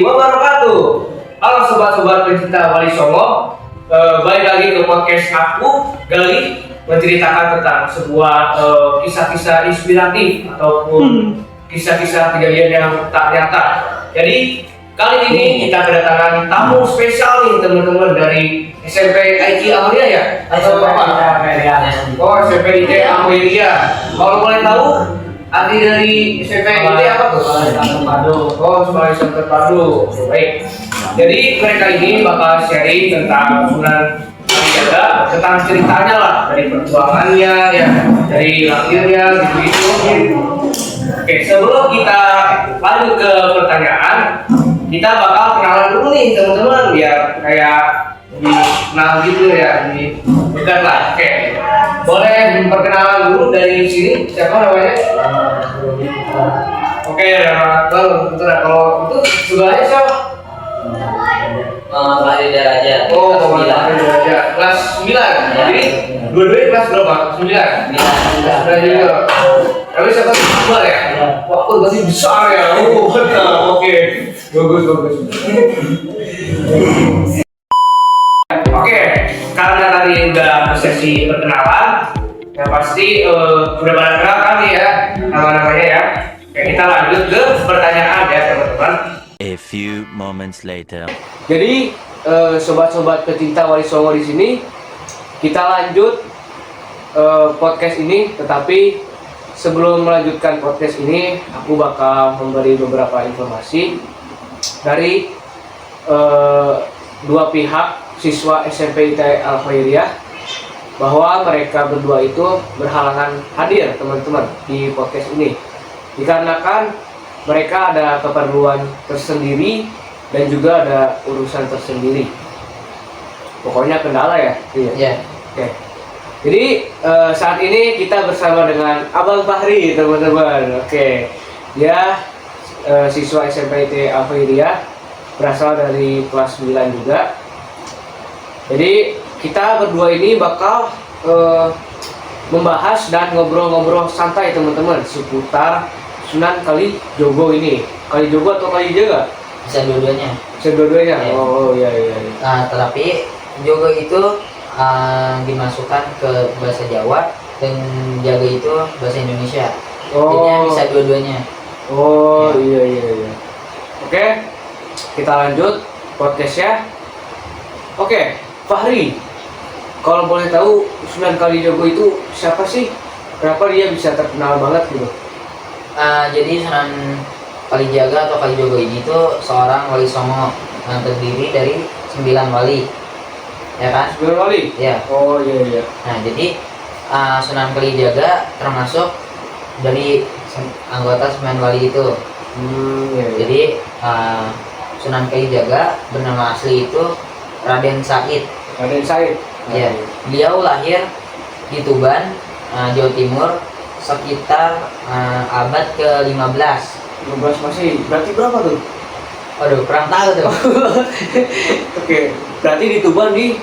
wabarakatuh. Halo sobat-sobat pencinta Wali Songo, balik lagi ke podcast aku, Gali, menceritakan tentang sebuah kisah-kisah inspiratif ataupun kisah-kisah kejadian yang tak nyata. Jadi kali ini kita kedatangan tamu spesial nih teman-teman dari SMP IT Amelia ya? Atau apa? Oh, SMP IT Amelia. Kalau boleh tahu, arti dari SMP IT apa tuh? Oh, sebagai Islam terpadu. Baik. Jadi mereka ini bakal sharing tentang Sunan Kalijaga, tentang ceritanya lah, dari perjuangannya ya, dari lahirnya gitu. Oke, sebelum kita lanjut ke pertanyaan, kita bakal kenalan dulu nih teman-teman biar kayak lebih kenal gitu ya, lebih dekat lah. Oke, boleh memperkenalan dulu dari sini, siapa namanya? Oke, kalau itu sebelahnya siapa? Fahri Daraja. Oh, Fahri Daraja. Kelas 9. Ya. Jadi dua-duanya kelas berapa? 9. 9 juga. Tapi siapa sih kembar ya? Wah, berarti besar ya. Oh, betul. Oke. Bagus. Oke, karena tadi udah sesi perkenalan, ya pasti udah pada kenal kali ya nama-namanya ya. Oke, kita lanjut ke pertanyaan ya teman-teman. A few moments later. Jadi sobat-sobat pecinta Wali Songo di sini kita lanjut podcast ini, tetapi sebelum melanjutkan podcast ini aku bakal memberi beberapa informasi dari dua pihak siswa SMP IT Al Khairiyah bahwa mereka berdua itu berhalangan hadir teman-teman di podcast ini dikarenakan mereka ada keperluan tersendiri dan juga ada urusan tersendiri. Pokoknya kendala ya. Iya. Oke. Jadi saat ini kita bersama dengan Abang Fahri teman-teman. Oke. Dia siswa SMP IT Al Khairiyah, berasal dari kelas 9 juga. Jadi kita berdua ini bakal membahas dan ngobrol-ngobrol santai teman-teman seputar Sunan Kalijogo ini. Kalijogo atau Kalijaga? Bisa dua-duanya. Bisa dua-duanya? Iya. Oh iya. Nah, tetapi Jogo itu dimasukkan ke bahasa Jawa dan Jaga itu bahasa Indonesia. Jadinya bisa dua-duanya. Oh iya. Oke, kita lanjut podcastnya. Oke, Fahri, kalau boleh tahu Sunan Kalijogo itu siapa sih? Kenapa dia bisa terkenal banget gitu? Jadi Sunan Kalijaga atau Kalijogo ini tuh seorang wali songo yang terdiri dari 9 wali, ya kan? 9 wali? Ya. Oh iya. Nah, jadi Sunan Kalijaga termasuk dari anggota 9 wali itu. Iya. Jadi Sunan Kalijaga bernama asli itu Raden Said. Raden Said. Ya, beliau lahir di Tuban, Jawa Timur sekitar abad ke-15. 15 masih. Berarti berapa tuh? Waduh, kurang tahu tuh. Oke, berarti di Tuban di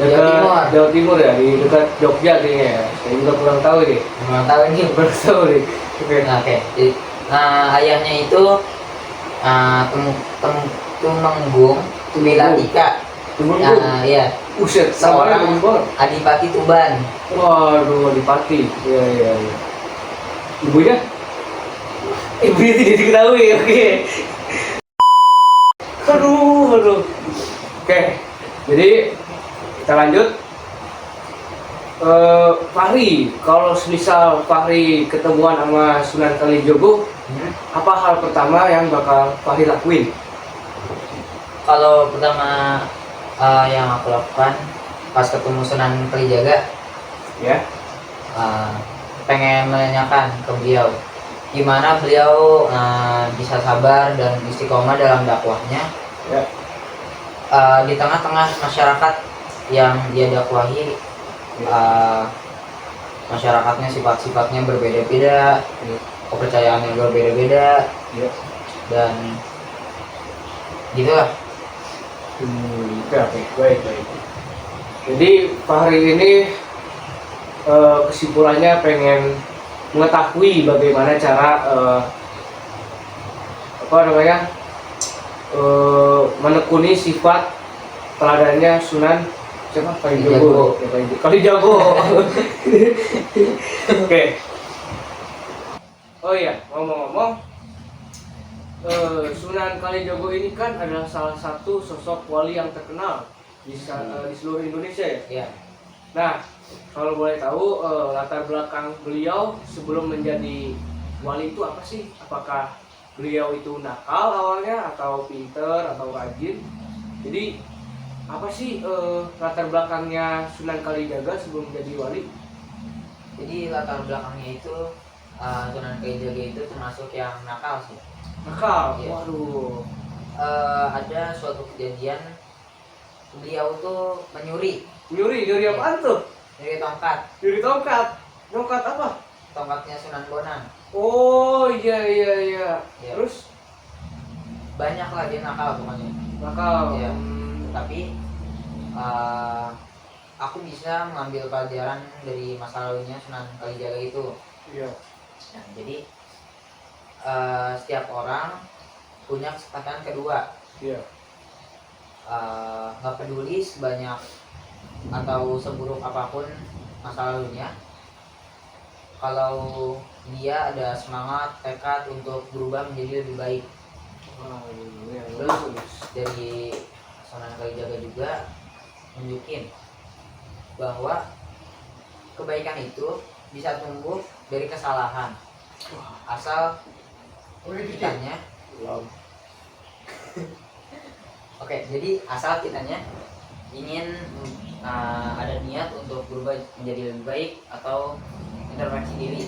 Jawa Timur ya, di dekat Jogja kayaknya ya. Saya juga kurang tahu deh. Kurang tahu ini. Kurang tahu deh. Oke. Oke. Jadi, ayahnya itu Tumenggung Wilatika. Tumenggung. Iya. Uset, Seorang Adipati Tuban. Waduh, Adipati. Iya. Ibunya? Ibunya tidak diketahui, oke. Aduh. Oke, jadi kita lanjut. Fahri, kalau misal Fahri ketemuan sama Sunan Kalijogo, apa hal pertama yang bakal Fahri lakuin? Kalau pertama yang aku lakukan pas ketemu Sunan Kalijaga, Ya. pengen menanyakan ke beliau gimana beliau bisa sabar dan istiqomah dalam dakwahnya Ya. di tengah-tengah masyarakat yang dia dakwahi. Masyarakatnya sifat-sifatnya berbeda-beda, kepercayaannya berbeda-beda, dan gitulah. Oke, baik. Jadi Fahri ini kesimpulannya pengen mengetahui bagaimana cara menekuni sifat teladannya Sunan siapa? Kalijago. Kalijago. Oke. Oh iya, ngomong-ngomong, Sunan Kalijago ini kan adalah salah satu sosok wali yang terkenal di seluruh Indonesia ya. Iya. Nah, kalau boleh tahu latar belakang beliau sebelum menjadi wali itu apa sih? Apakah beliau itu nakal awalnya atau pinter atau rajin? Jadi apa sih latar belakangnya Sunan Kalijaga sebelum menjadi wali? Jadi latar belakangnya itu Sunan Kalijaga itu termasuk yang nakal sih. Nakal. Iya. Waduh. Ada suatu kejadian beliau tuh menyuri Nyuri apaan tuh? tongkat. Nyuri tongkat. Tongkat apa? Tongkatnya Sunan Bonang. Oh iya. Iya. Terus Banyak lah dia nakal pokoknya. nakal. Iya. Tapi aku bisa mengambil pelajaran dari masa lalunya Sunan Kalijaga itu. Iya. Nah, jadi setiap orang punya kesempatan kedua. Iya. Nggak peduli sebanyak atau seburuk apapun masa lalunya, kalau dia ada semangat, tekad untuk berubah menjadi lebih baik. Iya, Terus dari Sunan Kalijaga juga nunjukin bahwa kebaikan itu bisa tumbuh dari kesalahan, asal kitanya jadi asal kitanya ingin ada niat untuk berubah menjadi lebih baik atau introspeksi diri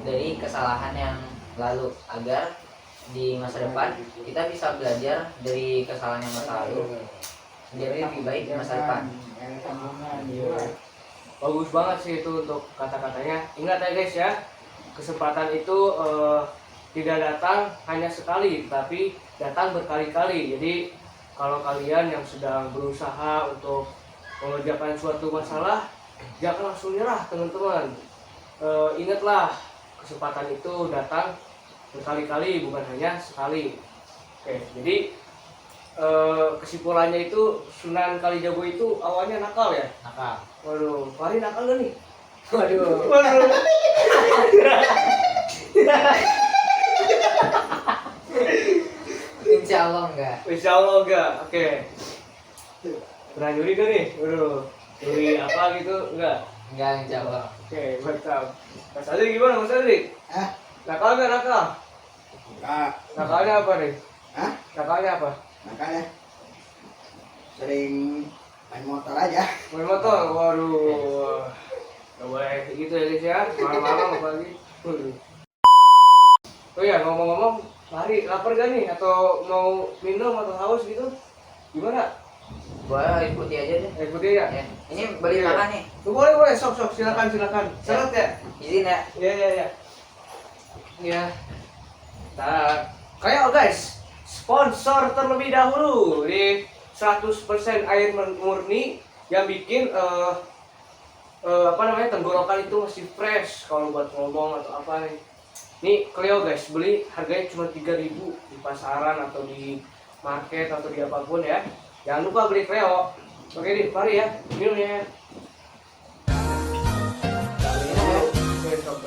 dari kesalahan yang lalu, agar di masa depan kita bisa belajar dari kesalahan yang masa lalu menjadi lebih baik di masa depan. Bagus banget sih itu untuk kata-katanya. Ingat ya guys ya, kesempatan itu tidak datang hanya sekali, tapi datang berkali-kali. Jadi kalau kalian yang sedang berusaha untuk mengerjakan suatu masalah, jangan langsung nyerah teman-teman. Ingatlah, kesempatan itu datang berkali-kali, bukan hanya sekali. Oke, jadi kesimpulannya itu Sunan Kalijaga itu awalnya nakal ya? Nakal. Waduh, Fahri nakal gak nih? Waduh. Waduh. Insya Allah enggak. Insya Allah enggak. Oke. Pernah nyuri gak nih? Waduh, nyuri apa gitu? Enggak. Enggak, insya Allah. Oke, mantap. Mas Adri gimana Mas Adri? Nakal nggak nakal? Enggak. Nakalnya apa nih? Hah? Nakalnya apa? Makanya sering main motor aja. Main motor? Waduh. Gak boleh kayak gitu ya guys ya. Malam-malam apalagi. Waduh. Oh iya, ngomong-ngomong, Fahri lapar gak nih? Atau mau minum atau haus gitu? Gimana? Boleh ikuti aja deh. Ikuti ya? Ya. Ini beli Iya. makan nih. Boleh, sok, silakan. Selamat ya? Izin ya. Iya. Iya. Nah, kayak guys, sponsor terlebih dahulu di 100% air murni yang bikin tenggorokan itu masih fresh kalau buat ngomong atau apa nih. Nih Cleo guys, beli harganya cuma 3.000 di pasaran atau di market atau di apapun ya. Jangan lupa beli Cleo. Oke nih, mari ya, minum ya. Oke, sok.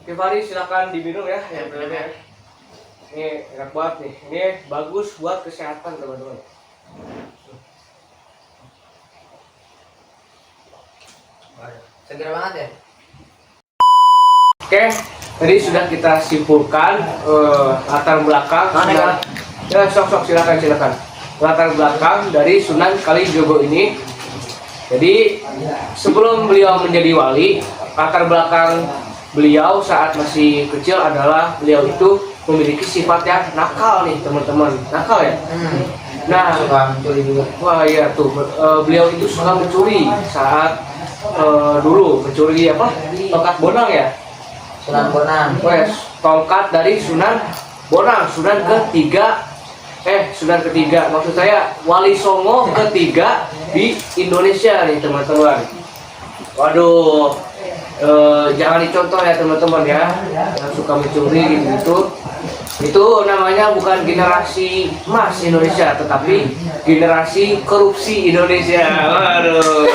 Oke Fahri, silakan diminum ya. Ya, Yang ya. Ini enak banget nih. Ini bagus buat kesehatan teman-teman. Segar banget ya. Oke, tadi sudah kita simpulkan latar belakang. Ya, sok silakan. Latar belakang dari Sunan Kalijaga ini. Jadi sebelum beliau menjadi wali, latar belakang beliau saat masih kecil adalah beliau itu memiliki sifat yang nakal nih teman-teman. Nakal ya. Nah, Suka mencuri juga. wah iya tuh, beliau itu suka mencuri saat dulu mencuri apa? Tongkat Bonang ya. Sunan Bonang. Wes, tongkat dari Sunan Bonang, Sunan ketiga Sunan ketiga, maksud saya Wali Songo ketiga di Indonesia nih teman-teman. Waduh, jangan dicontoh ya teman-teman ya, yang suka mencuri gitu. Itu namanya bukan generasi emas Indonesia, tetapi generasi korupsi Indonesia. Waduh.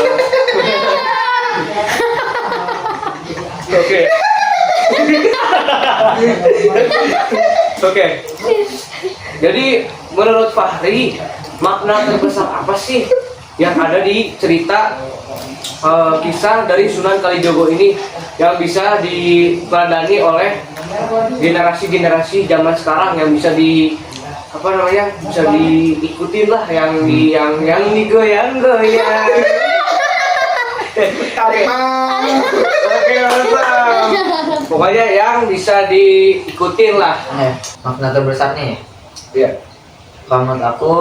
Oke. Oke. Jadi menurut Fahri, makna terbesar apa sih yang ada di cerita kisah dari Sunan Kalijogo ini yang bisa diteladani oleh generasi-generasi zaman sekarang, yang bisa bisa diikutin lah, yang digoyang-goyang. Oke, mantap. Pokoknya yang bisa diikutin lah. Makna terbesarnya ya. Iya. Kalau menurut aku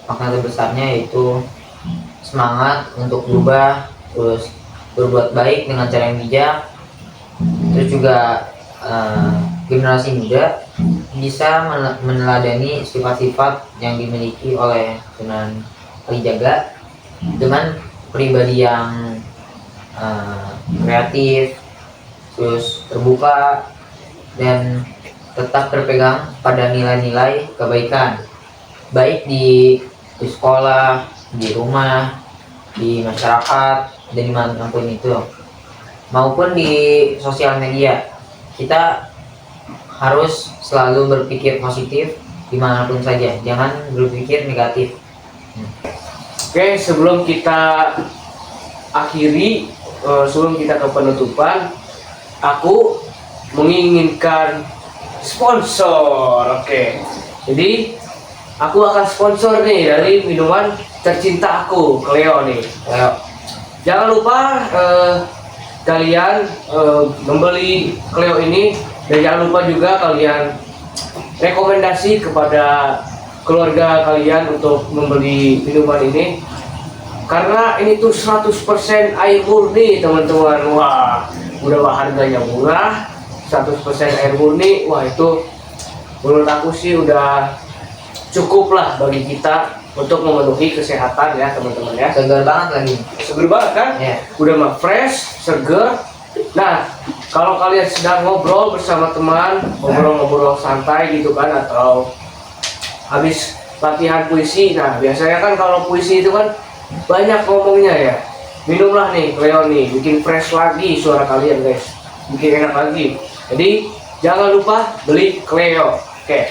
makna terbesarnya yaitu semangat untuk berubah, terus berbuat baik dengan cara yang bijak, terus juga generasi muda bisa meneladani sifat-sifat yang dimiliki oleh Sunan Kalijaga dengan pribadi yang kreatif, terus terbuka, dan tetap berpegang pada nilai-nilai kebaikan, baik di sekolah, di rumah, di masyarakat, dan dimanapun itu, maupun di sosial media. Kita harus selalu berpikir positif dimanapun saja, jangan berpikir negatif. Oke, sebelum kita akhiri, sebelum kita ke penutupan, aku menginginkan sponsor. Oke, jadi aku akan sponsor nih dari minuman tercinta aku, Cleo nih. Jangan lupa kalian membeli Cleo ini, dan jangan lupa juga kalian rekomendasi kepada keluarga kalian untuk membeli minuman ini, karena ini tuh 100% air murni teman-teman. Wah, udah harganya murah, 100% air murni. Wah, itu menurut aku sih udah cukup lah bagi kita untuk memenuhi kesehatan ya teman-teman ya. Segar banget lagi. Seger banget kan? Ya. Udah mah fresh, seger. Nah, kalau kalian sedang ngobrol bersama teman, ngobrol-ngobrol santai gitu kan, atau habis latihan puisi. Nah, biasanya kan kalau puisi itu kan banyak ngomongnya ya. Minumlah nih Cleo nih, bikin fresh lagi suara kalian guys, bikin enak lagi. Jadi jangan lupa beli Cleo. Oke.